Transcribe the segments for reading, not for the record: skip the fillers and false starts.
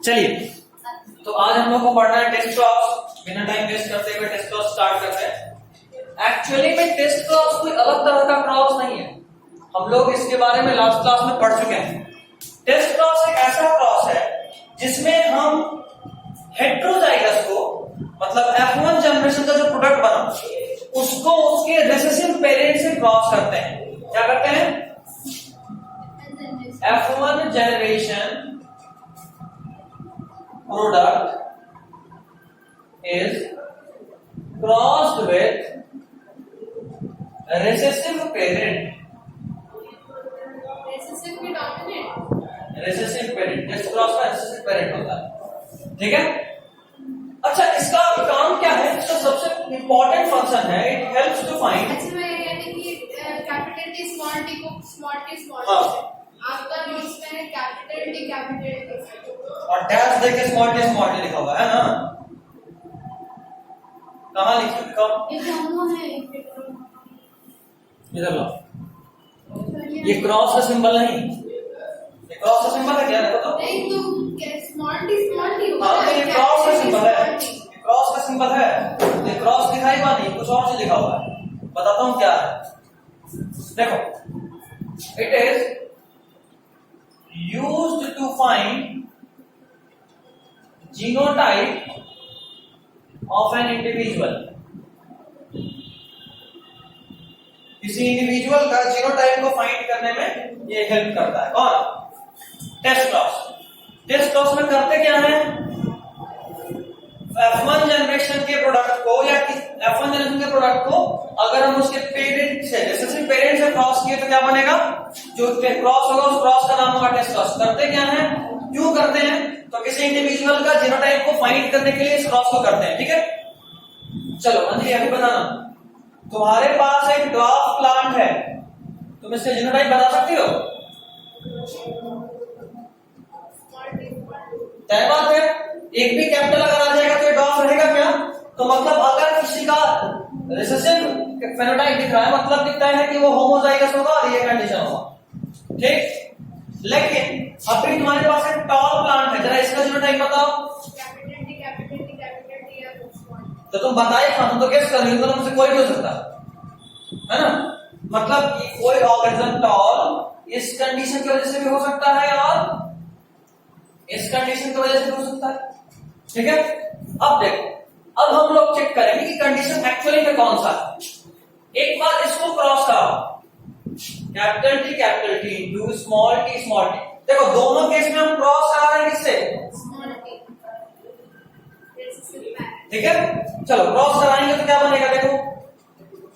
चलिए, तो आज हम लोग को पढ़ना है टेस्ट क्रॉस। बिना टाइम वेस्ट करते हुए टेस्ट क्रॉस स्टार्ट करते हैं। एक्चुअली में टेस्ट क्रॉस कोई अलग तरह का क्रॉस नहीं है, हम लोग इसके बारे में लास्ट क्लास में पढ़ चुके हैं। टेस्ट क्रॉस एक ऐसा क्रॉस है जिसमें हम हेट्रोजाइगस को, मतलब F1 जनरेशन का जो प्रोडक्ट बना उसको उसके रिसेसिव पेरेंट से क्रॉस करते हैं। क्या करते हैं? F1 generation product is crossed with recessive parent. recessive की dominant, recessive parent, test cross का recessive parent होता है, ठीक है। अच्छा, इसका काम क्या है? इसका सबसे इंपॉर्टेंट फंक्शन है, इट हेल्प्स टू फाइंड। अच्छा मैं यानी कि कैपिटल टी स्मॉल टी को स्मॉल टी स्मॉल हाँ, आपका नोट्स में है कैपिटल टी और डैश देके स्मॉल टी लिखा हुआ है ना। कहाँ लिखा? ये दोनों है इधर लो। ये क्रॉस का सिंबल नहीं, ये क्रॉस का सिंबल है क्या? देखो तो नहीं, तो स्मॉल टी हाँ, तो ये क्रॉस का सिंबल है, ये क्रॉस का सिंबल है। ये क्रॉस दिखाई हुआ नहीं, कुछ और से लिखा हुआ है। बताता हूँ क्या है। देखो, it is used to find genotype of an individual. किसी इंडिविजुअल का जीनोटाइप को फाइंड करने में ये हेल्प करता है। कौन? Test cross. टेस्ट क्रॉस में करते क्या है? F1 जनरेशन के प्रोडक्ट को या F1 जनरेशन के प्रोडक्ट को अगर हम उसके पेरेंट से, रिसेसिव पेरेंट से क्रॉस किए तो क्या बनेगा? जो क्रॉस होगा उस क्रॉस का नाम होगा टेस्ट क्रॉस। करते क्या है, क्यों करते हैं? तो किसी इंडिविजुअल का जीनोटाइप को फाइंड करने के लिए इस क्रॉस को करते हैं, ठीक है। चलो अंजलि, अभी बताना, तुम्हारे पास एक ड्वार्फ प्लांट है, तुम इससे जीनोटाइप बता सकती हो? तय बात है, एक भी कैपिटल अगर आ जाएगा तो ये ड्वार्फ रहेगा क्या? तो मतलब अगर किसी का रिसेसिव फेनोटाइप दिख रहा है, मतलब दिखता है कि वो होमोजाइगस होगा और ये कंडीशन होगा, ठीक। लेकिन अभी तुम्हारे पास एक टॉल प्लांट है, जरा इसका जीनोटाइप बताओ। कैपिटल टी या स्मॉल। तो तुम बताइए, हम तो गेस कर रहे हो, तो तुमसे कोई भी हो सकता है ना। मतलब कि कोई ऑर्गेनिज्म टॉल इस कंडीशन की वजह से भी हो सकता है और इस कंडीशन की वजह से भी हो सकता है, ठीक है। अब देखो, अब हम लोग चेक करेंगे कि कंडीशन एक्चुअली में कौन सा है। एक बार इसको क्रॉस कराओ, capital T into small T. देखो, दोनों केस में हम क्रॉस करा रहे हैं किससे? स्मॉल टी ठीक है। चलो क्रॉस कराएंगे तो क्या बनेगा? देखो,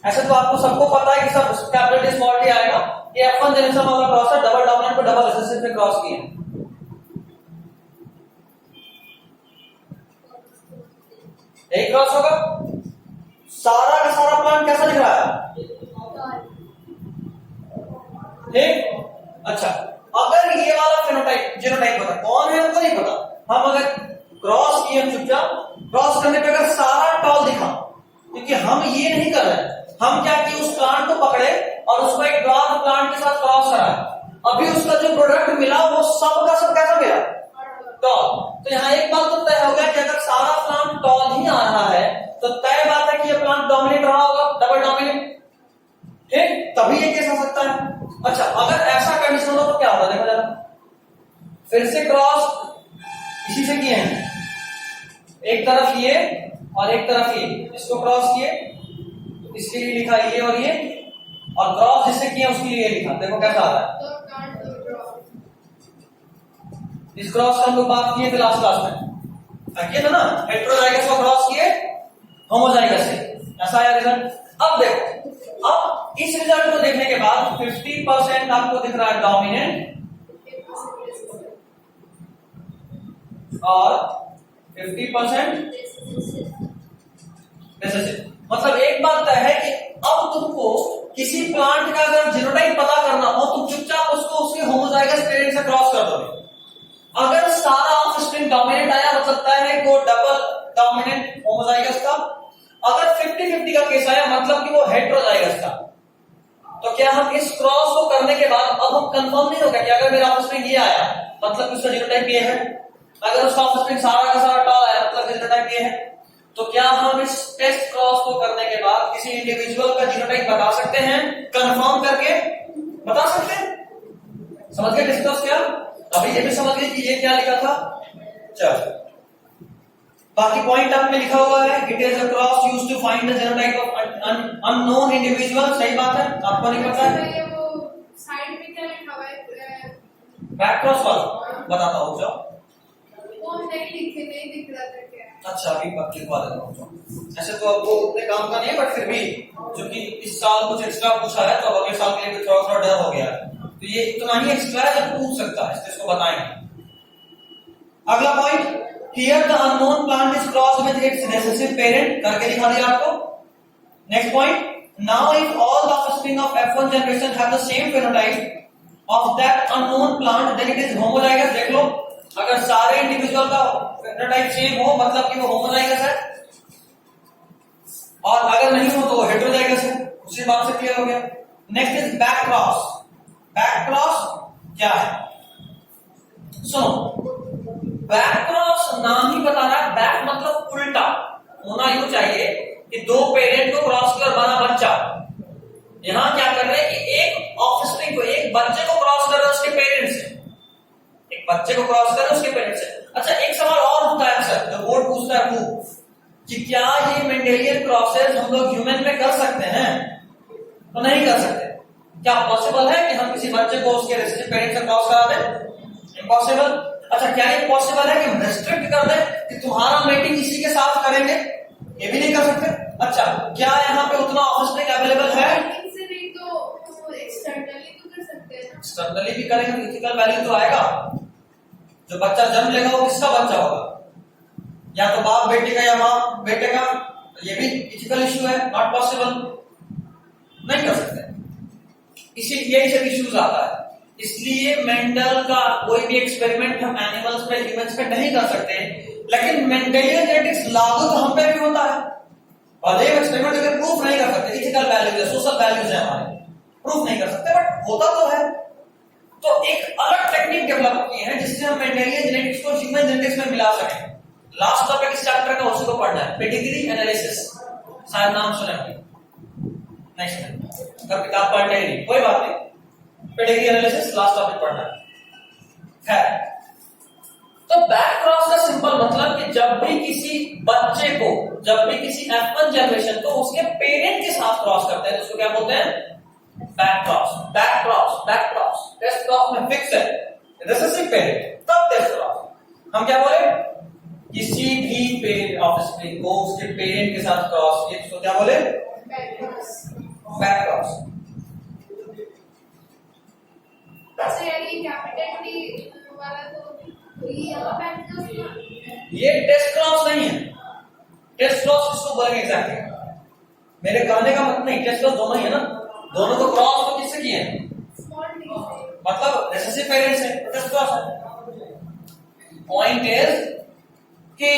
ऐसे तो आपको सबको पता है कि सब कैपिटल टी स्मॉल टी आएगा। ये F1 जनरेशन वाला क्रॉस है, डबल डोमिनेंट को डबल रिसेसिव पे क्रॉस किया। एक क्रॉस होगा, सारा का सारा प्लांट कैसा दिख रहा है? ठीक। अच्छा, अगर ये वाला फेनोटाइप जीनोटाइप पता कौन है हमको नहीं पता, हम अगर क्रॉस किए, चुपचाप क्रॉस करने पे अगर सारा टॉल दिखा, क्योंकि हम ये नहीं कर रहे, हम क्या किए, उस प्लांट को पकड़े और उसको एक ड्वार्फ प्लांट के साथ क्रॉस कराया। अभी उसका जो प्रोडक्ट मिला वो सब का सब कैसा मिला? टॉल। तो यहाँ एक बात तो तय हो गया कि अगर सारा प्लांट टॉल ही आ रहा है तो तय बात है कि ये प्लांट डोमिनेट रहा होगा, डबल डोमिनेट, ठीक, तभी ये केस आ सकता है। अच्छा, अगर ऐसा कंडीशन हो तो क्या होगा? देखो जरा, फिर से क्रॉस इसी से किए हैं, एक तरफ ये और एक तरफ ये, इसको क्रॉस किए, इसके लिए लिखा ये और ये, और क्रॉस जिससे किया उसके लिए लिखा। देखो कैसा आ रहा है। इस क्रॉस का हम लोग बात किए थे लास्ट क्लास में, किया था ना, हेट्रोजाइगस को क्रॉस किए होमोजाइगस से, ऐसा आया रिजल्ट। अब देखो, अब इस रिजल्ट को देखने के बाद 50% आपको दिख रहा है डोमिनेंट और 50% रिसेसिव। मतलब एक बात तय है कि अब तुमको किसी प्लांट का अगर जीनोटाइप पता करना हो, तुम चुपचाप उसको उसके होमोजाइगस पेरेंट से क्रॉस कर दोगे। अगर सारा ऑफस्प्रिंग डोमिनेंट आया, हो सकता है कि वो डबल डोमिनेंट होमोजाइगस का। अगर 50-50 का केस आया, मतलब कि वो हेट्रोजाइगस का। तो क्या हम इस क्रॉस को करने के बाद अब हम कंफर्म नहीं होगा कि अगर मेरा ऑफस्प्रिंग ये आया मतलब उसका जीनोटाइप ये है, अगर उसका ऑफस्प्रिंग सारा का सारा टॉल है मतलब जीनोटाइप ये है, तो क्या हम इस टेस्ट क्रॉस को करने के बाद किसी इंडिविजुअल का जीनोटाइप बता सकते हैं, कंफर्म करके बता सकते हैं? समझ गए टेस्ट क्रॉस क्या? अभी ये भी समझ गए कि ये क्या लिखा था। चलो बाकी पॉइंट आप में लिखा हुआ है, it is a cross used to find the genotype of unknown individual. सही बात है, आपको नहीं पता है? ये वो साइड में क्या लिखा हुआ है? बैक क्रॉस वाला बताता हूँ जाओ। वो नहीं दिख रहा था क्या? अच्छा अभी पक्की लिखवा देता हूँ। ऐसे तो अब वो उतने काम का नहीं है, बट फिर भी क्योंकि इस साल कुछ एक्स्ट्रा पूछा है तो अगले साल के लिए थोड़ा थोड़ा डर हो गया है, तो ये इतना ही एक्स्ट्रा है जब पूछ सकता है, इसको बताएंगे। अगला point, here the unknown plant is crossed with its recessive parent, करके दिखा दिया आपको। Next point, now if all the offspring of F1 generation have the same phenotype of that unknown plant then it is homozygous. देख लो, अगर सारे individual का phenotype same हो मतलब कि वो होमोजाइगस है, और अगर नहीं हो तो वो हेटेरोजाइगस है। उसी बात से क्लियर हो गया। Next is back cross. Back cross क्या है? सुनो, बैक क्रॉस नाम ही बता रहा है, बैक मतलब उल्टा होना यूं चाहिए कि दो पेरेंट को क्रॉस किया और बना बच्चा। यहां क्या कर रहे हैं कि एक ऑफस्प्रिंग को, एक बच्चे को क्रॉस कर रहे हैं उसके पेरेंट्स से, एक बच्चे को क्रॉस कर रहे हैं उसके पेरेंट्स से। अच्छा एक सवाल और होता है सर, जो बोर्ड पूछता है वो कि क्या ये मेंडेलियन क्रॉसेस हम लोग ह्यूमन में कर सकते हैं? तो नहीं कर सकते। क्या पॉसिबल है कि हम किसी बच्चे को उसके रेसिस्टिव पेरेंट से क्रॉस करा दें? इम्पॉसिबल। अच्छा क्या ये पॉसिबल है कि हम रेस्ट्रिक्ट कर दें कि तुम्हारा मेटिंग इसी के साथ करेंगे? ये भी नहीं कर सकते। अच्छा क्या यहाँ पे उतना ऑफस्प्रिंग अवेलेबल है? से नहीं तो एक्सटर्नली तो कर सकते हैं ना। एक्सटर्नली भी करेंगे तो इथिकल वैल्यू तो आएगा। जो बच्चा जन्म लेगा वो किसका बच्चा होगा? या तो बाप बेटे का या माँ बेटे का, तो ये भी इथिकल इश्यू है, नॉट पॉसिबल, नहीं कर सकते। इसीलिए यही सब इश्यूज आता है। इसलिए मेंडल का कोई भी एक्सपेरिमेंट हम एनिमल्स पे ह्यूमंस पे नहीं कर सकते, लेकिन मेंडेलियन जेनेटिक्स लागू तो हम पे भी होता है। और ये एक्सपेरिमेंट अगर प्रूफ नहीं कर सकते, इथिकल वैल्यूज है, सोशल वैल्यूज है हमारे, प्रूफ नहीं कर सकते, बट होता तो है। तो एक अलग टेक्निक डेवलप की है जिससे हम मेंडेलियन जेनेटिक्स को ह्यूमन जेनेटिक्स में मिला सकें। लास्ट टॉपिक इस चैप्टर का उसी को पढ़ना है, पेडिग्री एनालिसिस। शायद नाम सुने होंगे, नहीं सुने, अगर किताब पढ़ने नहीं, कोई बात नहीं, पेडिग्री एनालिसिस लास्ट टॉपिक पढ़ना है। तो बैक क्रॉस का सिंपल मतलब कि जब भी किसी बच्चे को, जब भी किसी F1 जनरेशन को उसके पेरेंट के साथ क्रॉस करते हैं तो उसको क्या बोलते हैं? Back cross. Back cross, back cross. Test cross में फिक्स है रिसेसिव पेरेंट, तब टेस्ट क्रॉस। हम क्या बोले? किसी भी पेरेंट ऑफस्प्रिंग को उसके पेरेंट के साथ क्रॉस किए तो क्या बोले? Back cross. Back cross. अच्छा यानी कैपिटल टी वाला तो ये वाला बैक क्रॉस, ये टेस्ट क्रॉस नहीं है। टेस्ट क्रॉस किसको बोलेंगे एग्जैक्टली? मेरे कहने का मतलब नहीं, टेस्ट क्रॉस दोनों ही है ना, दोनों को क्रॉस तो किससे किए हैं? स्मॉल टी से, मतलब रिसेसिव पेरेंट्स है, टेस्ट क्रॉस है। पॉइंट इज कि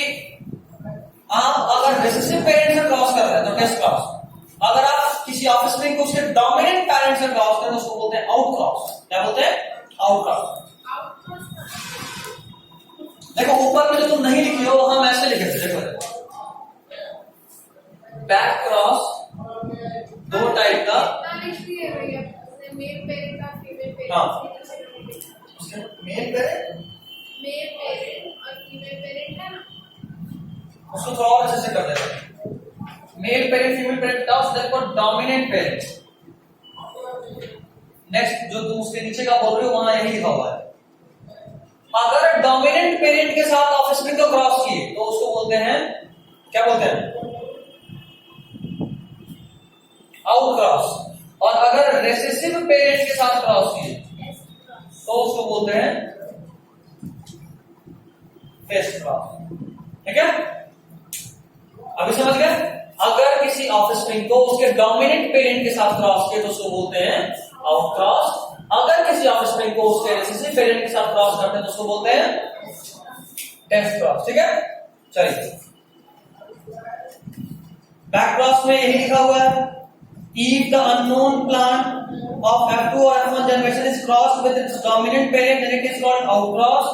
आप अगर रिसेसिव पेरेंट से क्रॉस कर रहे हैं तो टेस्ट क्रॉस, अगर आप किसी ऑफस्प्रिंग को उसके डोमिनेंट पेरेंट से क्रॉस करें तो उसको बोलते हैं आउट क्रॉस। क्या बोलते हैं? Out cross. देखो ऊपर में जो तुम नहीं लिखी हो वहां मैं ऐसे लिखे थे, देखो बैक क्रॉस दो टाइप का, लिखिए भैया, मेल पेरेंट का फीमेल पेरेंट। हाँ, मेल पेरेंट, मेल पेरेंट और फीमेल पेरेंट है ना, उसको थोड़ा और अच्छे से कर देते हैं। मेल पेरेंट फीमेल पेरेंट का उसके डोमिनेंट पेरेंट। नेक्स्ट जो तुम उसके नीचे का बोल रहे हो वहां यही लिखा हुआ है। अगर डोमिनेंट पेरेंट के साथ ऑफस्प्रिंग को क्रॉस किए तो उसको बोलते हैं, क्या बोलते हैं? Out cross. और अगर रेसेसिव पेरेंट के साथ क्रॉस किए तो उसको बोलते हैं टेस्ट क्रॉस। ठीक है, अभी समझ गए? अगर किसी ऑफस्प्रिंग को उसके डोमिनेंट पेरेंट के साथ क्रॉस किए तो उसको बोलते हैं आउट क्रॉस। अगर किसी ऑफस्प्रिंग को उसके रेसेसिव पेरेंट के साथ क्रॉस करते हैं तो उसको बोलते हैं टेस्ट क्रॉस। ठीक है, चलिए बैक क्रॉस में यही लिखा हुआ है, if the unknown plant of F2 or F1 generation is crossed with its dominant parent then it is called outcross.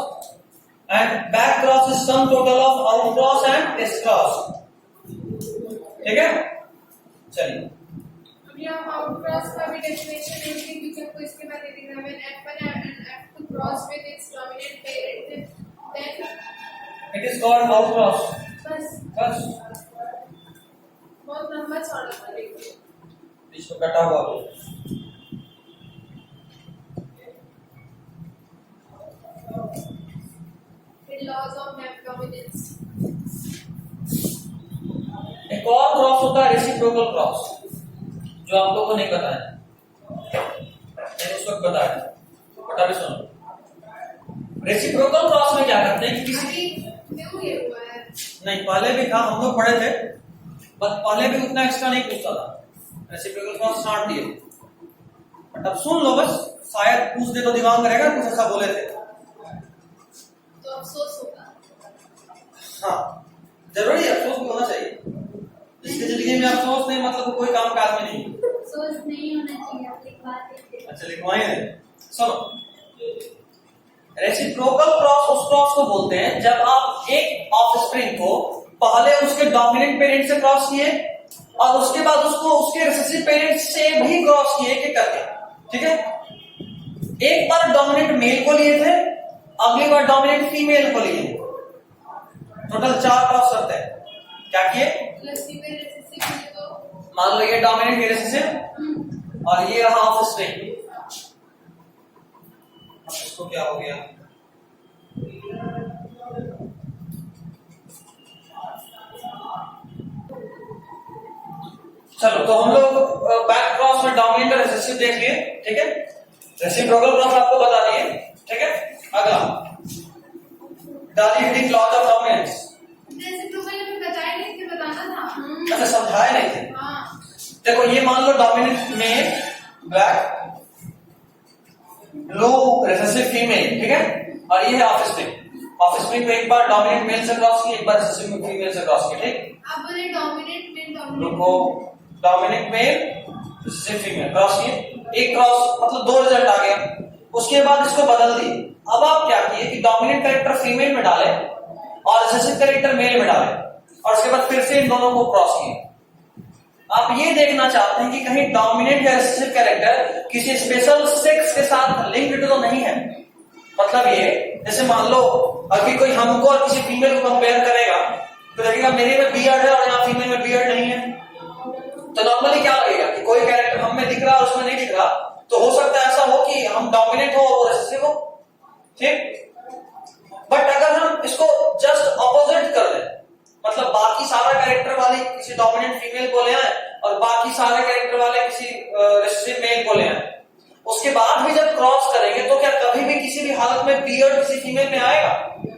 And back cross is sum total of out cross and S cross. ठीक है, चलिए अब यहाँ out cross का भी definition है कि क्योंकि आपको इसके बाद देखेगा when F1 and F2 cross with its dominant parent then it is called out cross. बस बस बहुत लंबा चौड़ा था देखिए इसको कटा हुआ फिर लॉज ऑफ मैप डोमिनेंस। एक और क्रॉस होता है रेसिप्रोकल क्रॉस, जो आप लोगों को नहीं पता है, मैंने उस वक्त बताया, बट अभी सुनो। रेसिप्रोकल क्रॉस में क्या करते हैं कि किसी क्यों ये हुआ है? नहीं, पहले भी था, हम लोग पढ़े थे, बट पहले भी उतना एक्स्ट्रा नहीं पूछता था। रेसिप्रोकल क्रॉस स्टार्ट दिए, बट अब सुन लो, बस शायद पूछ दे तो दिमाग में रहेगा कुछ ऐसा बोले थे। तो अफसोस होगा। हाँ, जरूरी अफसोस भी होना चाहिए। जिसकी जिंदगी में अफसोस नहीं मतलब कोई काम काज में नहीं। अफसोस नहीं होना चाहिए, आप लिखवा दीजिए। अच्छा लिखवाएं। सुनो, रेसिप्रोकल क्रॉस उस क्रॉस को बोलते हैं जब आप एक ऑफस्प्रिंग को पहले उसके डोमिनेंट पेरेंट से क्रॉस किए और उसके बाद उसको उसके रिसेसिव पेरेंट से भी क्रॉस किए के करके। ठीक है, एक बार डोमिनेंट मेल को लिए थे, अगली बार डोमिनेंट फीमेल को लिए, टोटल 4 क्रॉस करते हैं। क्या किए? तो मान लो ये डोमिनेंट ये रिसेसिव और ये रहा ऑफस्प्रिंग। इसको क्या हो गया? चलो, तो हम लोग बैक क्रॉस में डोमिनेंट और रिसेसिव देख लिए। ठीक है, रेसिप्रोकल क्रॉस आपको बता दिए। ठीक है, अगला डाली heading laws of dominance. Reciprocal में बताया नहीं थे, बताना था। अच्छा, समझाए नहीं थे। हाँ, देखो, ये मान लो डोमिनेंट में ब्लैक, लो रिसेसिव फीमेल। ठीक है, और ये है ऑफस्प्रिंग। ऑफस्प्रिंग को एक बार डोमिनेंट मेल से क्रॉस किया, एक बार रिसेसिव फीमेल से क्रॉस किया। ठीक, आप बोले डोमिनेंट मेल रुको, dominant mail recessive female cross किए, एक क्रॉस मतलब 2 रिजल्ट आ गया। उसके बाद इसको बदल दिए। अब आप क्या किए कि डोमिनेंट कैरेक्टर फीमेल में डाले और रिसेसिव कैरेक्टर मेल में डाले और उसके बाद फिर से इन दोनों को क्रॉस किए। आप ये देखना चाहते हैं कि कहीं डोमिनेंट या रिसेसिव कैरेक्टर किसी स्पेशल सेक्स के साथ लिंक्ड तो नहीं है। मतलब ये, जैसे मान लो अभी कोई हमको और किसी फीमेल को कंपेयर करेगा तो लगेगा मेरे में बियर्ड है और यहाँ फीमेल में बियर्ड नहीं है, तो नॉर्मली क्या लगेगा कि कोई कैरेक्टर हम में दिख रहा है उसमें नहीं दिख रहा, तो हो सकता है ऐसा हो कि हम डोमिनेंट हो और वो रिसेसिव हो। ठीक, बट अगर हम इसको जस्ट ऑपोजिट कर दें, मतलब बाकी सारा कैरेक्टर वाले किसी डोमिनेंट फीमेल को ले आए और बाकी सारे कैरेक्टर वाले किसी रिसेसिव मेल को ले आए, उसके बाद भी जब क्रॉस करेंगे तो क्या कभी भी किसी भी हालत में बियर्ड किसी फीमेल में आएगा?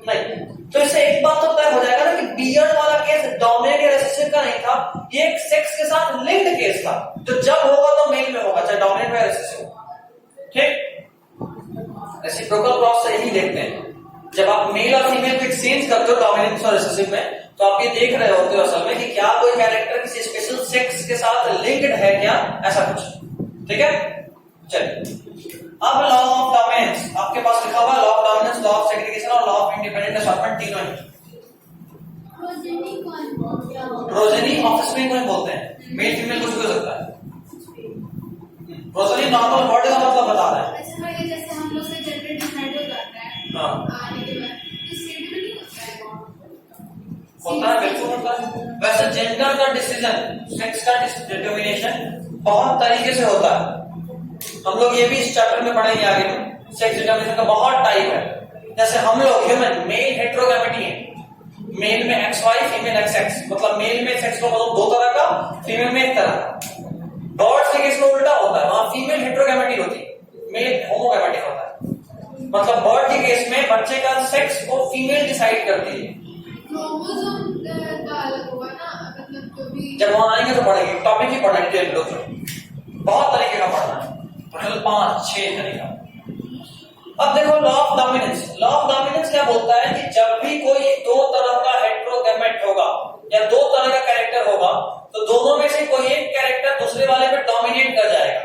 नहीं। तो इससे एक बात तो तय हो जाएगा ना कि बियर्ड वाला केस डोमिनेंट या रिसेसिव का नहीं था, ये एक सेक्स के साथ लिंक्ड केस था, तो जब होगा तो मेल में होगा, चाहे डोमिनेंट या रिसेसिव। ठीक, रेसिप्रोकल क्रॉस से यही देखते हैं, जब आप मेल और फीमेल को एक्सचेंज करते हो डोमिनेंट और रिसेसिव में, तो आप ये देख रहे होते हो असल में कि क्या कोई कैरेक्टर किसी स्पेशल सेक्स के साथ लिंक्ड है क्या, ऐसा कुछ। ठीक है, चलिए अब लॉ ऑफ डोमिनेंस आपके पास लिखा हुआ है, law of dominance, law of segregation और लॉ ऑफ इंडिपेंडेंट असॉर्टमेंट, तीनों ही। प्रोजेनी ऑफस्प्रिंग को बोलते हैं, मेल फीमेल कुछ भी हो सकता है। प्रोजेनी नॉर्मल वर्ड का मतलब बता रहा है। अच्छा भाई, जैसे हम लोग से जेंडर डिसाइड हो जाता है हाँ, आने के बाद, तो सीट भी नहीं होता है होता है, बिल्कुल होता है। वैसे जेंडर का डिसीजन, सेक्स का डिटर्मिनेशन बहुत तरीके से होता है। हम लोग ये भी इस चैप्टर में पढ़ेंगे आगे में, सेक्स डिटर्मिनेशन का बहुत टाइप है। जैसे हम लोग ह्यूमन मेल हेटेरोगैमेटी है, मेल में XY, फीमेल XX, मतलब मेल में सेक्स को मतलब 2 तरह का, फीमेल में 1 तरह का। बर्ड्स के केस में उल्टा होता है, वहां फीमेल हेटेरोगैमेटी होती है, मेल होमोगैमेटिक होता है। मतलब बर्ड के केस में बच्चे का सेक्स को फीमेल डिसाइड करती है। क्रोमोसोम का अलग होगा ना, मतलब जो भी जब वहां आएंगे तो पढ़ेंगे, टॉपिक ही पढ़ना डिटेल लोग, बहुत तरीके का पढ़ना है, टोटल 5-6 तरीका। अब देखो law of dominance. Law of dominance क्या बोलता है कि जब भी कोई 2 तरह का हेटेरोगैमेट होगा या 2 तरह का कैरेक्टर होगा, तो दोनों में से कोई एक कैरेक्टर दूसरे वाले पे डोमिनेट कर जाएगा।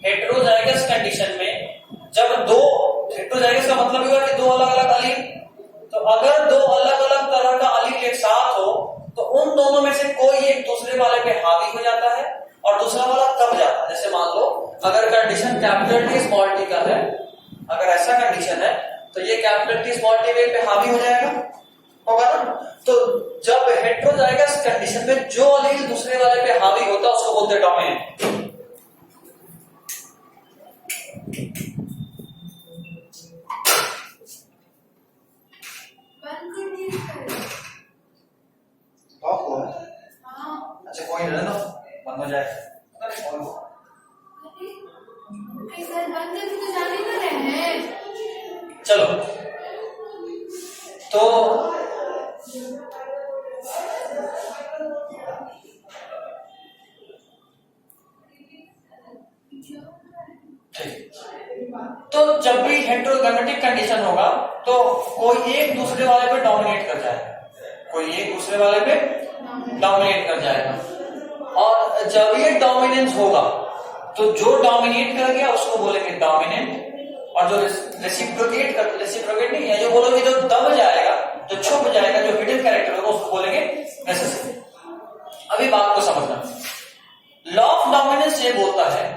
हेटेरोजाइगस कंडीशन में जब 2 हेटेरोजाइगस का मतलब होगा कि 2 अलग अलग अलील तो अगर दो अलग अलग तरह का अलील एक साथ हो तो उन दोनों में से कोई एक दूसरे वाले पे हावी हो जाता है और दूसरा वाला कब जाता है। जैसे मान लो अगर condition capital T small T का है, अगर ऐसा कंडीशन है तो ये कैपिटल टी स्मॉल टी पे हावी हो जाएगा, होगा ना। तो जब हेटेरो जाएगा इस कंडीशन में, जो अलील दूसरे वाले पे हावी होता है उसको बोलते हैं डोमिनेंट। अच्छा कोई नहीं ना, बंद हो जाए। चलो तो ठीक, तो जब भी हेटेरोगैमेटिक कंडीशन होगा तो कोई एक दूसरे वाले पे डोमिनेट कर जाएगा, कोई एक दूसरे वाले पे डोमिनेट कर जाएगा। और जब ये डोमिनेंस होगा तो जो डोमिनेट कर गया उसको बोलेंगे डोमिनेंट, और जो रेसिप्रोकेट नहीं है, जो बोलोगे जो दब जाएगा, जो छुप जाएगा, जो हिडन कैरेक्टर होगा उसको बोलेंगे रेसेसिव। अभी बात को समझना, लॉ ऑफ डोमिनेंस ये बोलता है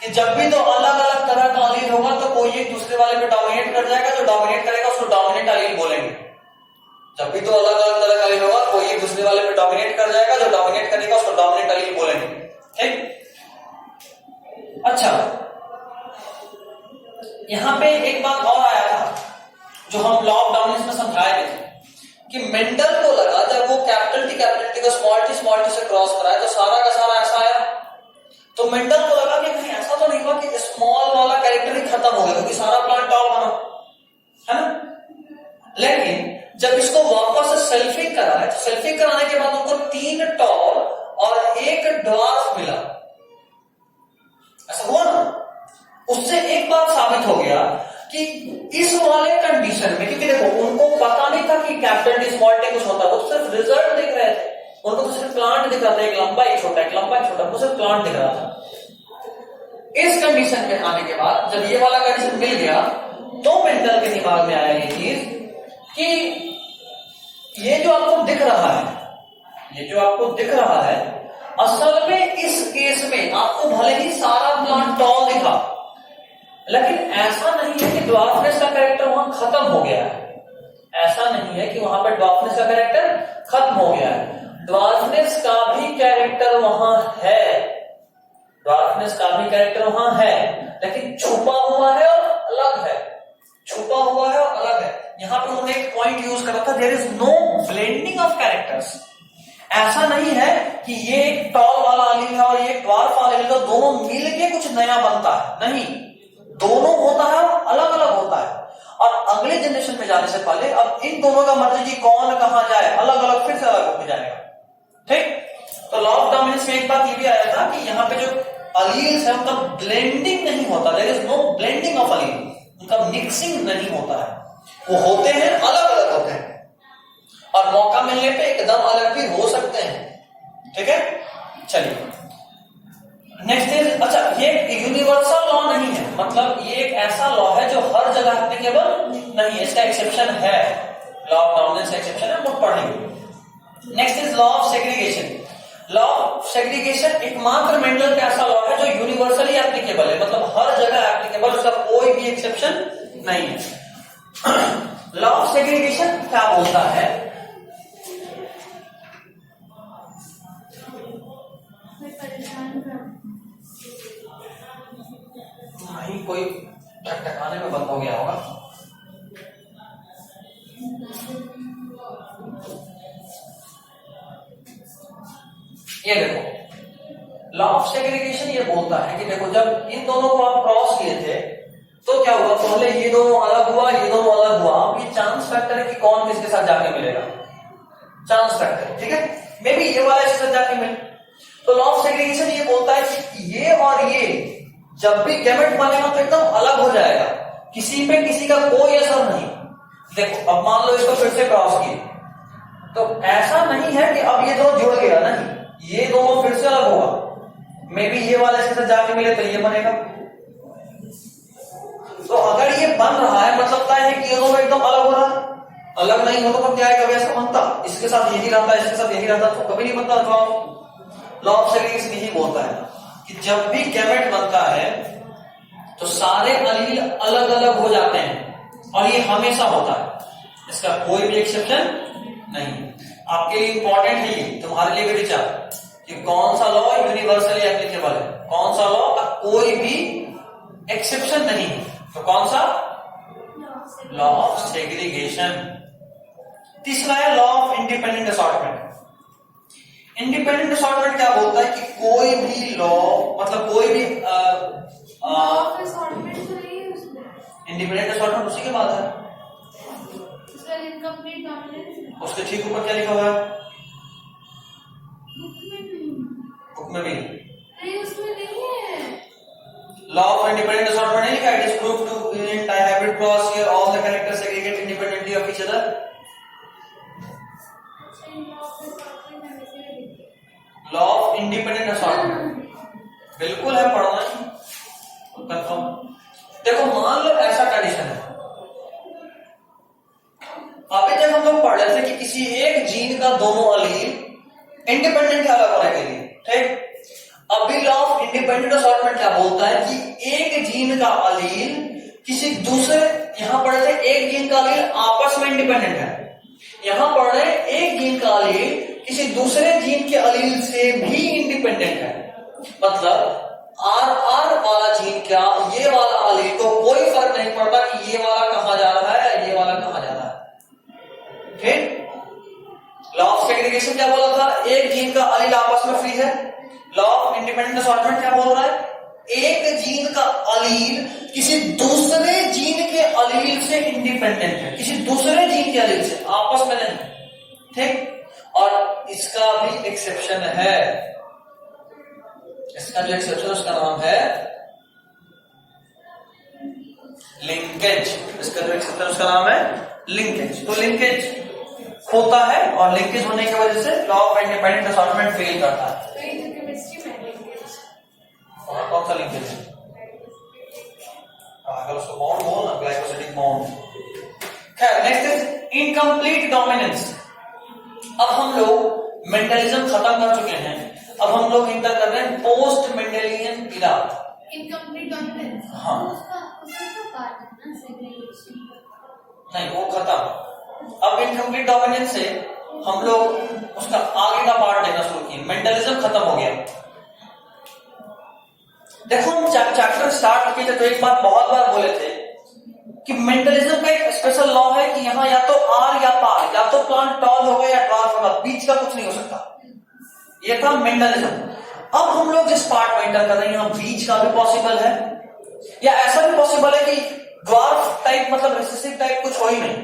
कि जब भी दो अलग अलग तरह का अलील होगा तो कोई एक दूसरे वाले पे डोमिनेट कर जाएगा, जो डोमिनेट करेगा उसको डोमिनेंट अलील बोलेंगे। जब भी दो अलग अलग तरह का अलील होगा कोई एक दूसरे वाले पे डोमिनेट कर जाएगा, जो डोमिनेट करेगा उसको डोमिनेंट अलील बोलेंगे। ठीक, अच्छा यहां पे एक बात और आया था जो हम लॉ ऑफ डोमिनेंस में समझाए थे कि मेंडल को लगा जब वो कैपिटल टी को स्मॉल टी से क्रॉस कराए तो सारा का सारा ऐसा आया, तो मेंडल को लगा कि कहीं ऐसा तो नहीं हुआ कि स्मॉल वाला कैरेक्टर ही खत्म हो गया क्योंकि सारा प्लांट टॉल बना, है ना। लेकिन जब इसको वापस से सेल्फिंग कराए तो सेल्फिंग कराने के बाद उनको 3 टॉल और 1 ड्वार्फ मिला, ऐसा हुआ ना। उससे एक बात साबित हो गया कि इस वाले कंडीशन में, क्योंकि देखो उनको पता नहीं था कि कैपिटल टी स्मॉल टी कुछ होता है, वो सिर्फ रिजल्ट देख रहे थे, उनको तो सिर्फ प्लांट दिख रहा था, एक लंबा एक छोटा, एक लंबा एक छोटा, वो सिर्फ प्लांट दिख रहा था। इस कंडीशन में आने के बाद जब ये वाला कंडीशन मिल गया तो मेंडल के दिमाग में आया ये चीज कि ये जो आपको दिख रहा है, ये जो आपको दिख रहा है, असल में इस केस में आपको भले ही सारा प्लांट टॉल दिखा, लेकिन ऐसा नहीं है कि ड्वार्फनेस का कैरेक्टर वहां खत्म हो गया है। ऐसा नहीं है कि वहां पर ड्वार्फनेस का कैरेक्टर खत्म हो गया है, ड्वार्फनेस का भी कैरेक्टर वहां है, ड्वार्फनेस का भी कैरेक्टर वहां है, लेकिन छुपा हुआ है और अलग है, छुपा हुआ है और अलग है। यहां पर उन्होंने एक पॉइंट यूज करा था, there is no blending of characters. ऐसा नहीं है कि ये एक टॉल वाला अलील है और ये एक ड्वार्फ वाला अलील है, दोनों मिलके कुछ नया बनता है, नहीं, दोनों होता है और अलग अलग होता है। और अगले जनरेशन में जाने से पहले अब इन दोनों का मर्जी कौन कहां जाए, अलग अलग फिर से अलग होकर जाएगा। ठीक, तो लॉ ऑफ डोमिनेंस में एक बात ये भी आया था कि यहाँ पे जो अलील्स है उनका ब्लेंडिंग नहीं होता, there is no blending of allele, उनका मिक्सिंग नहीं होता है, वो होते हैं अलग अलग होते हैं और मौका मिलने पे एकदम अलग भी हो सकते हैं। ठीक है, चलिए नेक्स्ट इज, अच्छा ये यूनिवर्सल लॉ नहीं है, मतलब ये एक ऐसा लॉ है जो हर जगह एप्लीकेबल नहीं है, इसका एक्सेप्शन है, लॉ ऑफ डोमिनेंस एक्सेप्शन है, वो पढ़ेंगे। Next is law of segregation. Law of segregation एकमात्र मेंडल का ऐसा लॉ है जो यूनिवर्सली एप्लीकेबल है, मतलब हर जगह एप्लीकेबल, उसका कोई भी एक्सेप्शन नहीं है। लॉ ऑफ सेग्रीगेशन क्या बोलता है, नहीं कोई टकटकाने में बंद हो गया होगा। ये देखो लॉ ऑफ सेग्रीगेशन ये बोलता है कि देखो जब इन दोनों को आप क्रॉस किए थे तो क्या हुआ, पहले ये दोनों अलग हुआ, ये दोनों अलग हुआ, अब ये चांस फैक्टर है कि कौन किसके साथ जाके मिलेगा, चांस फैक्टर, ठीक है, मे बी ये वाला इसके साथ जाके मिले। तो लॉ ऑफ सेग्रीगेशन ये बोलता है कि ये और ये जब भी गैमेट बनेगा तो एकदम अलग हो जाएगा, किसी पे किसी का कोई असर नहीं। देखो अब मान लो इसको फिर से क्रॉस किए तो ऐसा नहीं है कि अब ये दोनों जुड़ गया, नहीं, ये दोनों फिर से अलग होगा, मे बी ये वाला इसके साथ जाके मिले तो ये बनेगा। तो अगर ये बन रहा है मतलब है कि ये दोनों एकदम अलग हो रहा है, अलग नहीं होता तो क्या है, कभी ऐसा बनता, इसके साथ यही रहता, इसके साथ यही रहता, तो कभी नहीं बनता। लॉ ऑफ सेग्रीगेशन यही बोलता है कि जब भी गैमेट बनता है तो सारे अलील अलग अलग हो जाते हैं, और ये हमेशा होता है, इसका कोई भी एक्सेप्शन नहीं। आपके लिए इंपॉर्टेंट है ये, तुम्हारे लिए भी विचार कि कौन सा लॉ यूनिवर्सली एप्लीकेबल है, कौन सा लॉ का कोई भी एक्सेप्शन नहीं है। तो कौन सा? Law of segregation. तीसरा है law of independent assortment. Independent assortment क्या बोलता है कि कोई भी लॉ, मतलब कोई भी इंडिपेंडेंट असॉर्टमेंट उसी के बाद है, उसके ठीक ऊपर क्या लिखा हुआ है? बुक में भी लॉ ऑफ इंडिपेंडेंट असॉर्टमेंट नहीं लिखा है? It is proof to in hybrid cross here all the characters segregate independently of each other. Law of independent assortment बिल्कुल है, पढ़ना ही कंफर्म। देखो मान लो ऐसा कंडीशन है, अभी तक हम लोग पढ़ रहे थे कि किसी एक जीन का दोनों अलील इंडिपेंडेंट अलग होने के लिए, ठीक। अभी लॉ ऑफ इंडिपेंडेंट असॉर्टमेंट क्या बोलता है कि एक जीन का अलील किसी दूसरे, यहां पढ़े थे एक जीन का अलील आपस में इंडिपेंडेंट है, यहां पढ़ रहे एक जीन का अलील किसी दूसरे जीन के अलील से भी इंडिपेंडेंट है। मतलब आर वाला जीन क्या, ये वाला अलील को कोई फर्क नहीं पड़ता कि ये वाला कहां जा रहा है, ये वाला कहां जा रहा है, ठीक। लॉ ऑफ सेग्रीगेशन क्या बोला था? एक जीन का अलील आपस में फ्री है। लॉ ऑफ इंडिपेंडेंट असॉर्टमेंट क्या बोल रहा है? एक जीन का अलील किसी दूसरे जीन के अलील से इंडिपेंडेंट है, किसी दूसरे जीन के अलील से, आपस में नहीं, ठीक। और इसका भी एक्सेप्शन है, इसका जो एक्सेप्शन उसका नाम है लिंकेज। इसका जो एक्सेप्शन उसका नाम है लिंकेज। तो लिंकेज होता है और लिंकेज होने की वजह से law of independent assortment fail करता है। और कौन सा लिंकेज है? अगर उसको बॉन्ड बोलना, ग्लाइकोसिडिक बॉन्ड। खैर नेक्स्ट इज इनकम्प्लीट डोमिनेंस। अब हम लोग मेंडलिज्म खत्म कर चुके हैं, अब हम लोग इंटर कर रहे हैं पोस्ट मेंडेलियन इरा। इनकम्प्लीट डोमिनेंस, हाँ नहीं वो खत्म। अब इनकम्प्लीट डोमिनेंस से हम लोग उसका आगे का पार्ट देखना शुरू किए, मेंडलिज्म खत्म हो गया। देखो हम चैप्टर स्टार्ट किए थे तो एक बात बहुत बार बोले थे कि मेंडलिज्म का एक स्पेशल लॉ है कि यहाँ या तो आर या पार, या तो प्लांट टॉल होगा या ड्वार्फ होगा, बीच का कुछ नहीं हो सकता। ये था मेंडलिज्म। अब हम लोग जिस पार्ट में एंटर कर रहे हैं, यहाँ बीच का भी पॉसिबल है, या ऐसा भी पॉसिबल है कि ड्वार्फ टाइप मतलब रिसेसिव टाइप कुछ हो ही नहीं,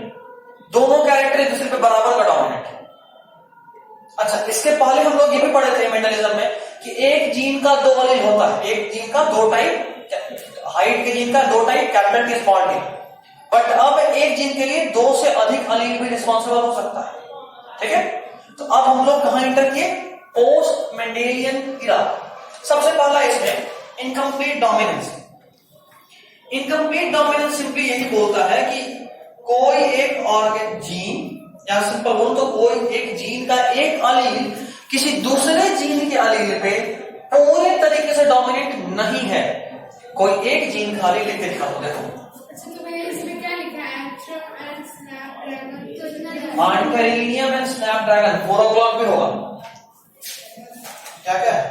दोनों कैरेक्टर एक दूसरे पे बराबर का डोमिनेंट है। अच्छा, इसके पहले हम लोग ये भी पढ़े थे मेंडलिज्म में कि एक जीन का दो अलील होता है, एक जीन का दो टाइप, हाइट के जीन का दो type, capital T small T. But अब एक जीन के लिए दो से अधिक अलील भी रिस्पॉन्सिबल हो सकता है, ठीक है। तो अब हम लोग कहां इंटर किए? पोस्ट मेंडेलियन इरा। सबसे पहला इसमें incomplete dominance. Incomplete dominance simply यही बोलता है कि कोई एक ऑर्गन जीन, या सिंपल बोल तो कोई एक जीन का एक अलील किसी दूसरे जीन के अलील पे पूरे तरीके से डोमिनेट नहीं है। कोई एक जीन का अलील लिख के दिखा दो, देखो। अच्छा तो मैं इसमें क्या लिखा है? एंथ्रियम एंड स्नैपड्रैगन, तो इतना एंथ्रियम एंड स्नैपड्रैगन 4 o'clock भी होगा, क्या क्या है?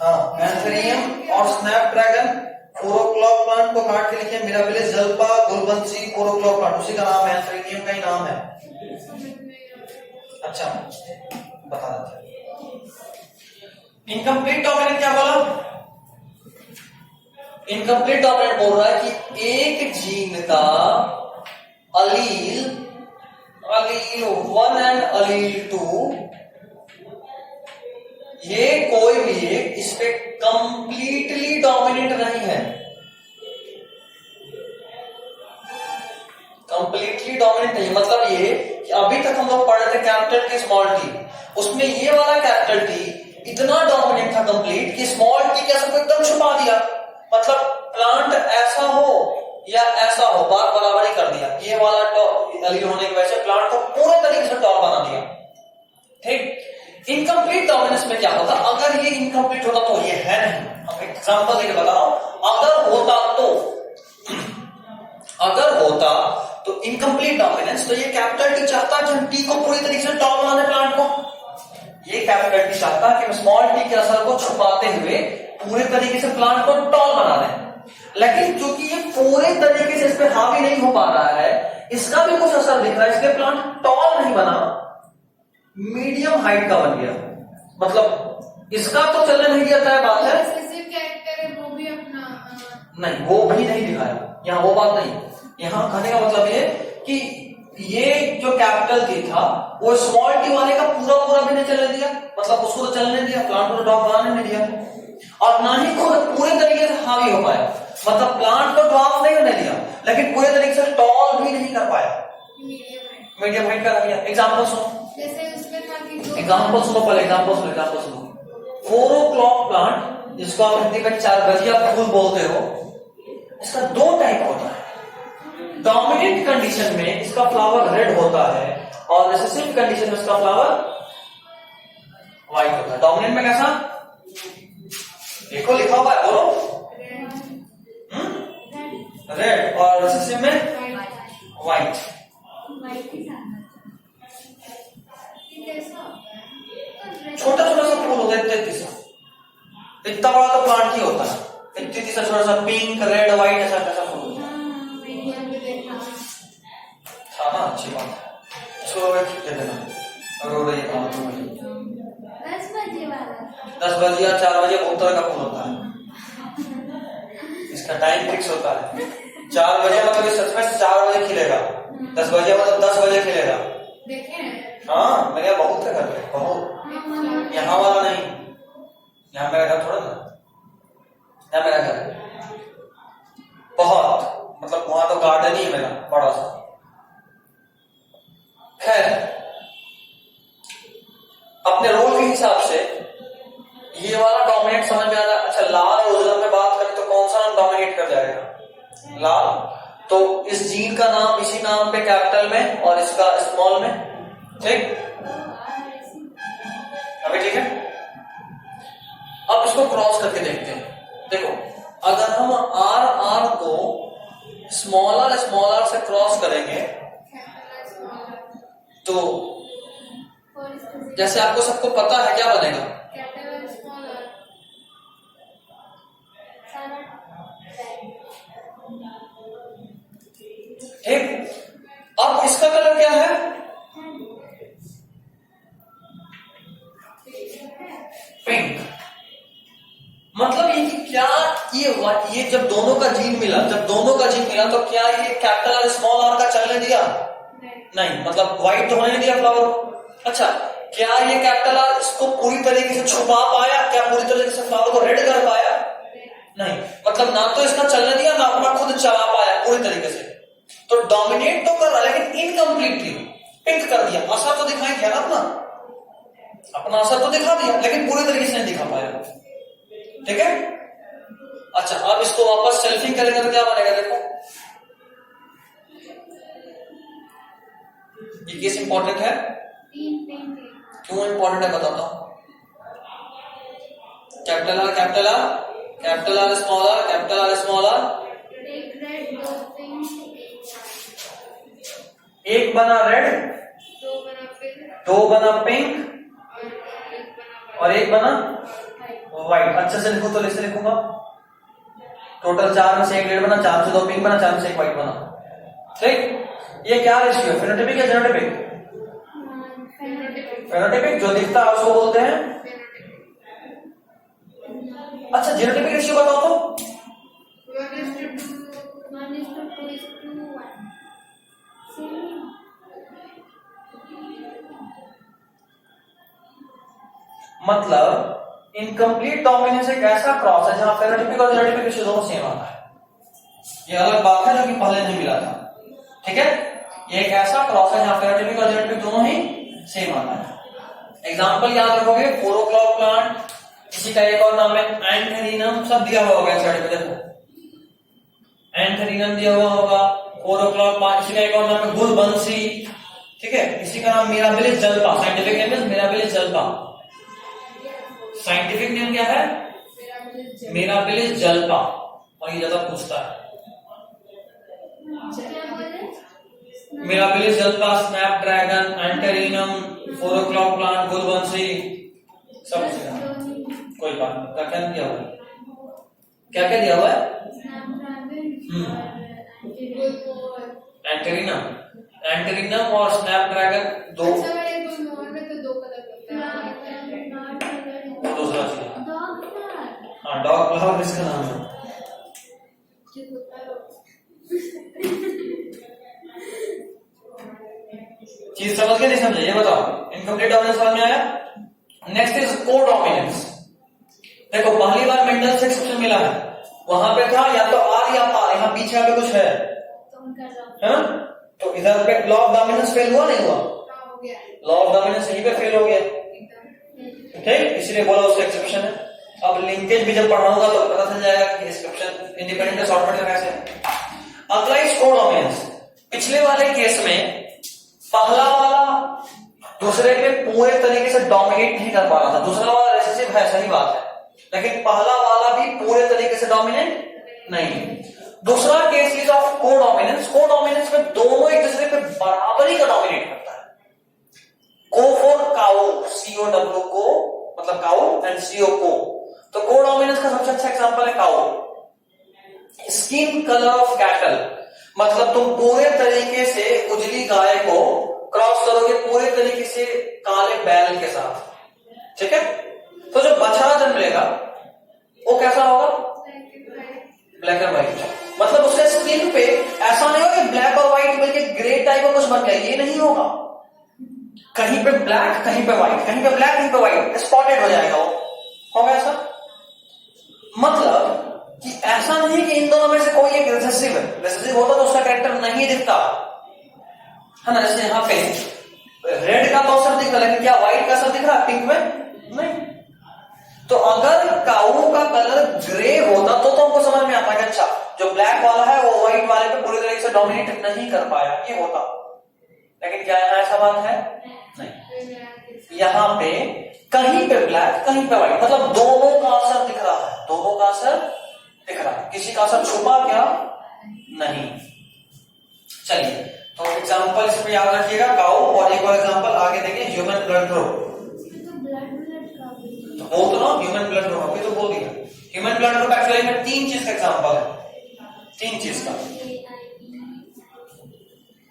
हाँ, एंथ्रियम और स्नैपड्रैगन 4 o'clock प्लांट को काट के लिखे मिराबिलिस जल्पा गुलबंसी 4 o'clock प्लांट, उसी का नाम है, एंथ्रियम का ही नाम है। अच्छा बता देते। इनकम्प्लीट डोमिनेंट क्या बोला? इनकम्प्लीट डोमिनेंट बोल रहा है कि एक जीन का अलील 1 एंड अलील 2, ये कोई भी एक इस पे कंप्लीटली डोमिनेंट नहीं है, कंप्लीटली डोमिनेंट नहीं। मतलब ये कि अभी तक हम लोग पढ़ रहे थे कैपिटल टी स्मॉल टी, उसमें ये वाला कैपिटल टी इतना डोमिनेंट था कंप्लीट कि स्मॉल टी क्या सबको एकदम छुपा दिया। मतलब प्लांट ऐसा हो या ऐसा हो, बात बराबर ही कर दिया, ये वाला एलील होने की वजह से प्लांट को पूरे तरीके से टॉल बना दिया। ठीक, इनकम्प्लीट डोमिनेंस में क्या होता, अगर ये इनकम्प्लीट होता तो ये है नहीं, अब एग्जांपल देके बता रहा हूं, अगर होता तो इनकम्प्लीट डोमिनेंस, तो ये कैपिटल टी चाहता कि हम टी को पूरी तरीके से टॉल बना दे प्लांट को, ये कैपिटल टी चाहता कि स्मॉल टी के असर को छुपाते हुए पूरे तरीके से प्लांट को टॉल बना दें, लेकिन क्योंकि ये पूरे तरीके से इस पे हावी नहीं हो पा रहा है, इसका भी कुछ असर दिख रहा है, इसलिए प्लांट टॉल नहीं बना, मीडियम हाइट का बन गया। मतलब इसका तो चलने नहीं दिया तय बात है, कैरेक्टर है वो भी अपना नहीं, वो भी नहीं दिखाया यहाँ, वो बात नहीं। यहाँ कहने का मतलब ये कि ये जो कैपिटल टी था वो स्मॉल टी वाले का पूरा भी नहीं चलने दिया, मतलब उसको तो चलने दिया, प्लांट को ड्रॉप बनाने नहीं दिया, और ना ही खुद पूरे तरीके से हावी हो पाया, मतलब प्लांट को ड्रॉप नहीं होने दिया, लेकिन पूरे तरीके से टॉल भी नहीं कर पाया, मीडियम हाइट का दिया। एग्जाम्पल सुनो, जैसे उसमें था कि एग्जाम्पल सुनो, पहले एग्जाम्पल सुनो। 4 o'clock प्लांट, जिसको आप हिंदी में 4 बजिया फूल बोलते हो, इसका 2 टाइप होता है। डोमिनेंट कंडीशन में इसका फ्लावर रेड होता है और रिसेसिव कंडीशन में इसका फ्लावर व्हाइट होता है। डोमिनेंट में कैसा, देखो लिखा हुआ है, बोलो, रेड, और रिसेसिव में व्हाइट। छोटा छोटा सा फूल होता है, इतना बड़ा तो प्लांट ही होता है, इतनी सा छोटा सा पिंक रेड व्हाइट ऐसा कैसा फूल होता है, था ना, अच्छी बात है। इसको दे देना, और ये काम तो 10 बजे या 4 बजे बहुत तरह का फूल होता है, इसका टाइम फिक्स होता है। 4 बजे मतलब सच में 4 बजे खिलेगा, 10 बजे मतलब 10 बजे खिलेगा। हाँ, मेरे यहाँ बहुत है घर पे, बहुत, यहाँ वाला नहीं, यहाँ मेरा घर थोड़ा ना, यहाँ मेरा घर बहुत, मतलब वहां तो गार्डन ही है मेरा बड़ा सा। खैर, अपने रोल के हिसाब से ये वाला डोमिनेट समझ में आ रहा है। अच्छा, लाल और उजला में बात करें तो कौन सा नाम डोमिनेट कर जाएगा, लाल, तो इस जीन का नाम इसी नाम पे कैपिटल में और इसका स्मॉल में, ठीक, अभी ठीक है। अब इसको क्रॉस करके देखते हैं। देखो, अगर हम आर को स्मॉल आर से क्रॉस करेंगे तो जैसे आपको सबको पता है क्या बनेगा, ठीक। अब इसका कलर क्या है, पिंक। मतलब ये कि क्या ये जब दोनों का जीन मिला तो क्या ये कैपिटल और स्मॉल आर का चलने दिया, नहीं, मतलब व्हाइट तो होने दिया फ्लावर को। अच्छा, क्या ये कैपिटल आर इसको पूरी तरीके से छुपा पाया, क्या पूरी तरीके से फ्लावर को रेड कर पाया, नहीं, मतलब ना तो इसका चलने दिया ना अपना खुद चला पाया पूरी तरीके से, तो डोमिनेट तो कर रहा लेकिन इनकम्प्लीटली पिंक कर दिया, असर तो दिखाई दिया ना, अपना असर तो दिखा दिया लेकिन पूरी तरीके से नहीं दिखा पाया, ठीक है। अच्छा, अब इसको वापस सेल्फिंग करेंगे तो क्या बनेगा, देखो ये केस इंपॉर्टेंट है, क्यों इंपॉर्टेंट है बताता हूं। Capital R capital R capital R small R capital R small R, एक बना रेड, 2 बना पिंक और 1 बना व्हाइट। अच्छे से लिखो तो ऐसे लिखूंगा, टोटल 4 में से 1 रेड बना, 4 से 2 पिंक बना, 4 में से 1 व्हाइट बना, ठीक। ये क्या रेशियो है, फेनोटाइपिक या जीनोटाइपिक, फेनोटाइपिक जो दिखता है उसको बोलते हैं। अच्छा, जीनोटाइपिक रेशियो बताओ तो, 1:2:1 मतलब इनकम्प्लीट डोमिनेंस एक ऐसा क्रॉस है जहां फेनोटाइपिक और जीनोटाइपिक रेशियो दोनों सेम आता है। ये अलग बात है जो कि पहले नहीं मिला था, ठीक है। ये एक ऐसा क्रॉस है जहां फेनोटाइपिक और जीनोटाइपिक दोनों ही सेम आता है। एग्जांपल याद रखोगे, 4 o'clock प्लांट, इसी का एक और नाम है एंथेरिनम, सब दिया हुआ होगा साइड में, देखो एंथेरिनम दिया हुआ होगा, 4 o'clock 5 का एक और नाम है गुलबंसी, ठीक है, इसी का नाम मिराबिलिस जलपा, साइंटिफिक नेम है मिराबिलिस जलपा। साइंटिफिक नेम क्या है? मिराबिलिस जलपा, और ये ज्यादा पूछता है। Mirabilis Jalpa, Snapdragon, एंथेरिनम, 4 o'clock plant, गुलबंसी, सब पूछेगा। कोई बात, क्या क्या दिया हुआ है? क्या क्या दिया हुआ है? एंटेरिनम, एंटेरिनम और स्नैपड्रैगन दो। अच्छा ये गुलमोहर में तो 2 कलर होता है। दूसरा चीज, हाँ डॉग फ्लावर इसका नाम है। चीज समझ के नहीं समझे ये बताओ। इनकम्प्लीट डोमिनेंस समझ में आया? नेक्स्ट इज को डोमिनेंस। देखो पहली बार मेंडल से एक्सेप्शन मिला है, वहां पे था या तो आर या पार, यहाँ पीछे पे कुछ है ना, तो इधर पे लॉ ऑफ डोमिनेंस फेल हुआ नहीं हुआ? लॉ ऑफ डोमिनेंस यहीं पे फेल हो गया, ठीक, इसलिए बोला उसका एक्सेप्शन है। अब लिंकेज भी जब पढ़ाऊंगा तो पता चल जाएगा कि एक्सेप्शन इंडिपेंडेंट असॉर्टमेंट का कैसे है। अगला इज को डोमिनेंस। पिछले वाले केस में पहला वाला दूसरे पे पूरे तरीके से डोमिनेट नहीं कर पा रहा था, दूसरा वाला रिसेसिव है, सही बात है, लेकिन पहला वाला भी पूरे तरीके से डोमिनेट नहीं। दूसरा केस इज ऑफ को डोमिनेंस। को डोमिनेंस में दोनों एक दूसरे पे बराबरी का डोमिनेट करता है। को फॉर काउ, COW को मतलब काउ एंड CO को, तो को डोमिनेंस का सबसे अच्छा एग्जांपल है cow. Skin colour of cattle, मतलब तुम पूरे तरीके से उजली गाय को क्रॉस करोगे पूरे तरीके से काले बैल के साथ, ठीक है, तो जो बछड़ा जन्मेगा वो कैसा होगा? Black and white. मतलब उसके स्किन पे ऐसा नहीं होगा कि ब्लैक और व्हाइट मिलके ग्रे टाइप का कुछ बन गया, ये नहीं होगा। कहीं पे ब्लैक, कहीं पे व्हाइट, कहीं पे ब्लैक, कहीं पे व्हाइट, स्पॉटेड हो जाएगा वो, होगा ऐसा। मतलब कि ऐसा नहीं कि इन दोनों में से कोई एक रिसेसिव है, रिसेसिव होता तो उसका कैरेक्टर नहीं दिखता है ना। जैसे यहाँ पे रेड का तो असर दिख रहा है, लेकिन क्या व्हाइट का असर दिख रहा है पिंक में? नहीं। तो अगर काऊ का कलर ग्रे होता तो हमको समझ में आता कि अच्छा जो ब्लैक वाला है वो व्हाइट वाले पे पूरी तरीके से डोमिनेट नहीं कर पाया, ये होता। लेकिन क्या यहाँ ऐसा बात है? नहीं। यहाँ पे कहीं पे ब्लैक कहीं पे व्हाइट, मतलब दोनों का असर दिख रहा है, दोनों का असर दिख रहा है, किसी का असर छुपा क्या नहीं। चलिए तो एग्जांपल इसमें याद रखिएगा काऊ, और एक और एग्जांपल आगे देंगे ह्यूमन ब्लड ग्रुप। तो वो तो ना ह्यूमन ब्लड ग्रुप अभी तो बोल दिया। ह्यूमन ब्लड ग्रुप एक्चुअली में 3 चीज का एग्जांपल है, 3 चीज का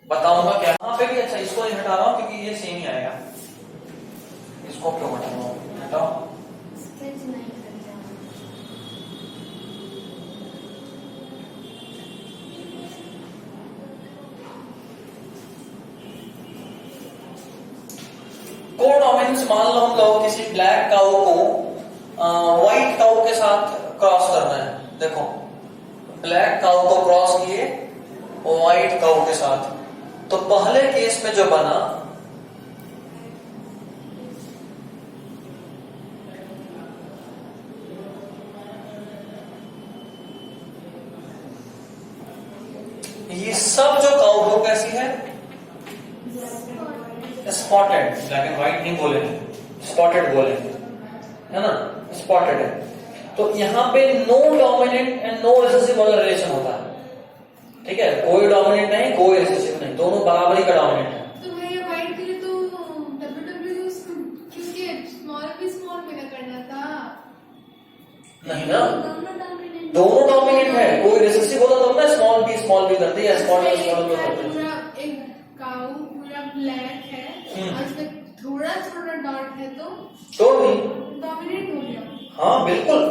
बताऊंगा क्या। यहाँ पे भी अच्छा इसको नहीं हटा रहा हूं क्योंकि ये सेम ही आएगा, इसको क्यों हटा रहा हूं, हटाओ। को डोमिनेंस मान लो हम लोग किसी ब्लैक काऊ को व्हाइट काऊ के साथ क्रॉस करना है। देखो ब्लैक काऊ को क्रॉस किए व्हाइट काऊ के साथ, तो पहले केस में जो बना ये सब जो काऊ हो कैसी है? स्पॉटेड, ब्लैक एंड व्हाइट नहीं बोले, स्पॉटेड बोले, है ना, स्पॉटेड है। तो यहाँ पे no dominant and no recessive वाला रिलेशन होता है, ठीक है, कोई डोमिनेंट नहीं कोई रिसेसिव नहीं, दोनों बराबरी का डोमिनेंट है। तो भैया व्हाइट के लिए तो WWE क्योंकि स्मॉल भी स्मॉल में ना करना था, नहीं ना, दोनों डोमिनेंट है, कोई रिसेसिव होता तो ना स्मॉल भी कर दिया, स्मॉल भी कर दिया। एक काऊ पूरा ब्लैक है और इसमें थोड़ा थोड़ा डॉट है तो भी डोमिनेट हो गया। हाँ बिल्कुल,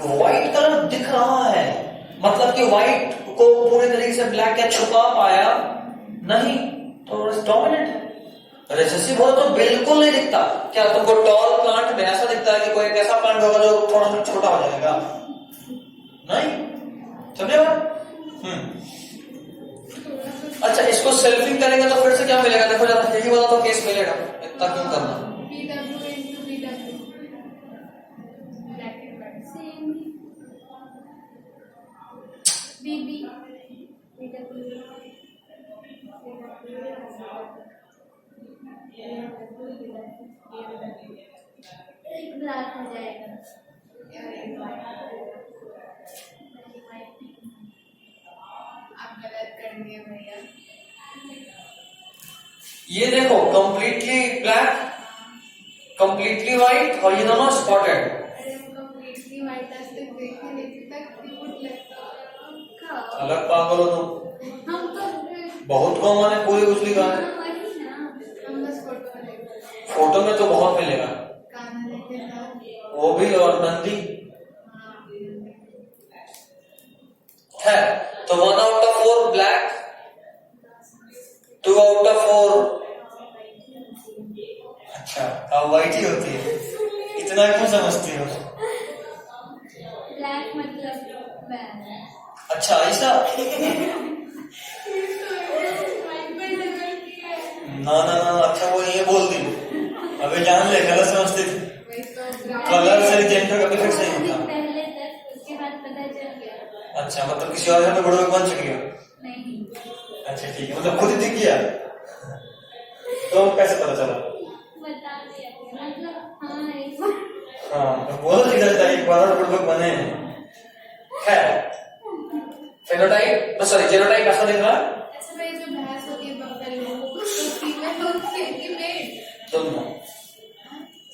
तो व्हाइट कलर दिख रहा है, मतलब कि व्हाइट को पूरे तरीके से ब्लैक क्या छुपा पाया नहीं, तो डोमिनेंट है। रिसेसिव हो तो बिल्कुल नहीं दिखता। क्या तुमको टॉल प्लांट में ऐसा दिखता है कि कोई एक ऐसा प्लांट होगा जो थोड़ा सा छोटा हो जाएगा? नहीं, समझे बात? अच्छा इसको सेल्फिंग करेंगे तो फिर से क्या मिलेगा? देखो जरा यही वाला तो केस मिलेगा, इतना क्यों करना? BW into BW black and white same BB black हो जाएगा। आप गलत कर दिए भैया। ये देखो कंप्लीटली ब्लैक, कंप्लीटली व्हाइट और ये दोनों स्पॉटेड। अरे हम कंप्लीटली व्हाइट आज तक देखे नहीं, कितना क्यूट लगता है। अलग पागल हो तुम, हम तो बहुत कॉमन है पूरी उजली का है। हम बस फोटो में देखते फोटो में तो बहुत मिलेगा, कान लेते हैं। वो भी और नंदी है। तो 1 out of 4 black, 2 out of 4 अच्छा अब व्हाइट ही होती है, इतना क्यों समझती हो? ब्लैक मतलब बैड। अच्छा ऐसा ना ना ना, अच्छा वो ये बोल दी, अबे जान ले गलत समझती थी। कलर से जेंडर कभी फिक्स नहीं होता। पहले तक, उसके बाद पता चल गया। अच्छा मतलब किसी और में बड़ों बन चुकी हो? नहीं, अच्छा ठीक है, मतलब खुद ही दिख गया तो कैसे पता चला? बता दिया मतलब। हाँ एक बार। हाँ तो बोलो सीधा सीधा एक बार और बुड़बक बने हैं। खैर फेनोटाइप तो सॉरी जेनोटाइप कैसा दिख रहा है? अच्छा भाई जो भैंस होती है बफेलो, तो फीमेल होती है कि मेल? दोनों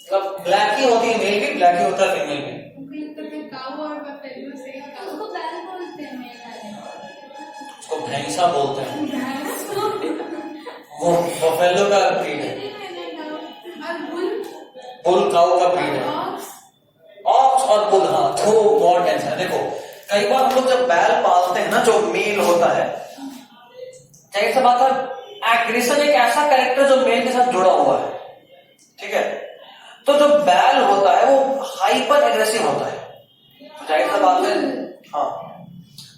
मतलब ब्लैक ही होती है, मेल भी ब्लैक ही होता है फीमेल भी। मुझे लगता है काऊ और बफेलो से काऊ उसको बैल बोलते हैं मेरे वाले। उसको भैंसा बोलते हैं, भैंस वो बफेलो का ब्रीड है। और बुल बुल काऊ का ब्रीड है। ऑक्स ऑक्स और बुल, हाँ दो बहुत टेंशन है। देखो कई बार हम लोग जब बैल पालते हैं ना, जो मेल होता है, जाहिर सी बात है एग्रेशन एक ऐसा कैरेक्टर जो मेल के साथ जुड़ा हुआ है, ठीक है। तो जो बैल होता है वो हाइपर एग्रेसिव होता है, तो जाहिर सी बात है हाँ।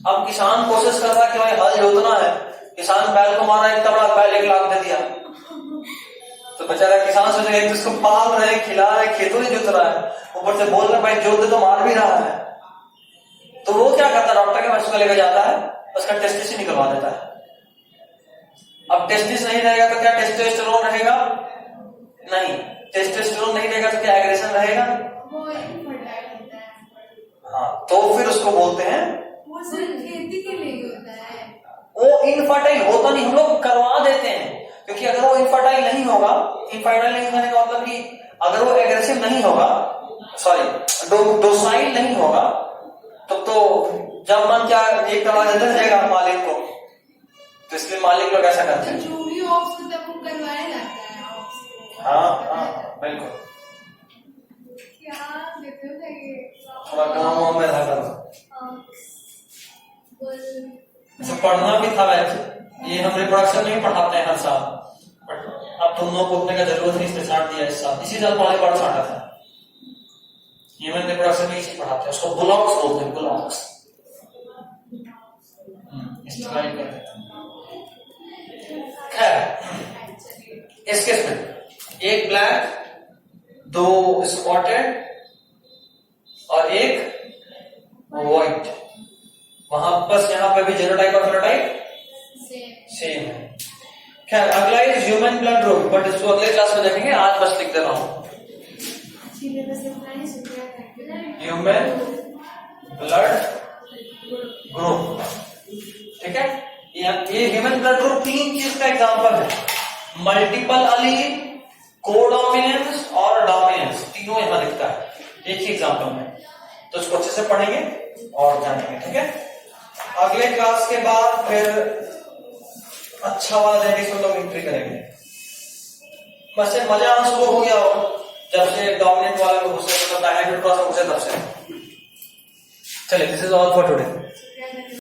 अब किसान कोशिश कर रहा है कि भाई हल जोतना है, किसान बैल को मारा, इतना बड़ा बैल 1 लाख दे दिया, तो बेचारा किसान सोच रहे जिसको पाल रहे, खिला रहे, खेतों ही जोत रहा है, ऊपर से बोल रहे भाई जोत दे, तो मार भी रहा है। तो वो क्या करता है, डॉक्टर के पास उसको लेकर जाता है, उसका टेस्टिस ही निकलवा देता है। अब टेस्टिस नहीं रहेगा तो क्या टेस्टोस्टेरोन रहेगा? नहीं, टेस्टोस्टेरोन नहीं रहेगा तो क्या एग्रेशन रहेगा? वो इनफर्टाइल होता है। हाँ तो फिर उसको बोलते हैं, वो सिर्फ खेती के लिए होता है। वो इनफर्टाइल होता नहीं, हम लोग करवा देते हैं, क्योंकि अगर वो इनफर्टाइल नहीं होगा, इनफर्टाइल नहीं होने का मतलब कि अगर वो एग्रेसिव नहीं होगा, सॉरी डोसाइल नहीं होगा, तो जब मन क्या एक करवा देते रहेगा मालिक को, तो इसलिए मालिक लोग ऐसा करते हैं। जो भी ऑक्स होता है वो करवाया जाता है ऑक्स को। हाँ बिल्कुल। क्या देते हो ये? थोड़ा गाँव में रहा करो, बुल पढ़ना भी था वैसे, ये हम रिप्रोडक्शन नहीं पढ़ाते हैं हर साल, बट अब तुम लोग को उठने का जरूरत नहीं, इसलिए छाट दिया इस साल। इसी साल पढ़ाई पढ़ छाटा था, ह्यूमन रिप्रोडक्शन में इसी पढ़ाते हैं, उसको बुलॉक्स बोलते हैं, बुलॉक्स। खैर इस केस में एक ब्लैक, 2 स्पॉटेड और एक व्हाइट, वहां बस यहाँ पे भी जेनोटाइप और फेनोटाइप सेम है। खैर अगला है ह्यूमन ब्लड ग्रुप, बट इसको अगले क्लास में देखेंगे, आज बस लिख दे रहा हूं ह्यूमन ब्लड ग्रुप, ठीक है। ये ह्यूमन ब्लड ग्रुप 3 चीज का एग्जांपल है, मल्टीपल अलील, कोडोमिनेंस और डोमिनेंस, तीनों यहां दिखता है एक ही एग्जांपल में। तो इसको अच्छे से पढ़ेंगे और जानेंगे, ठीक है। अगले क्लास के बाद फिर अच्छा वाला देंगे, इसमें लोग एंट्री करेंगे। वैसे मजा आना शुरू हो गया होगा जब से डोमिनेंट वाले में घुसे, मतलब डायनामिक क्रॉस में घुसे तब से। चलिए, this is all for today.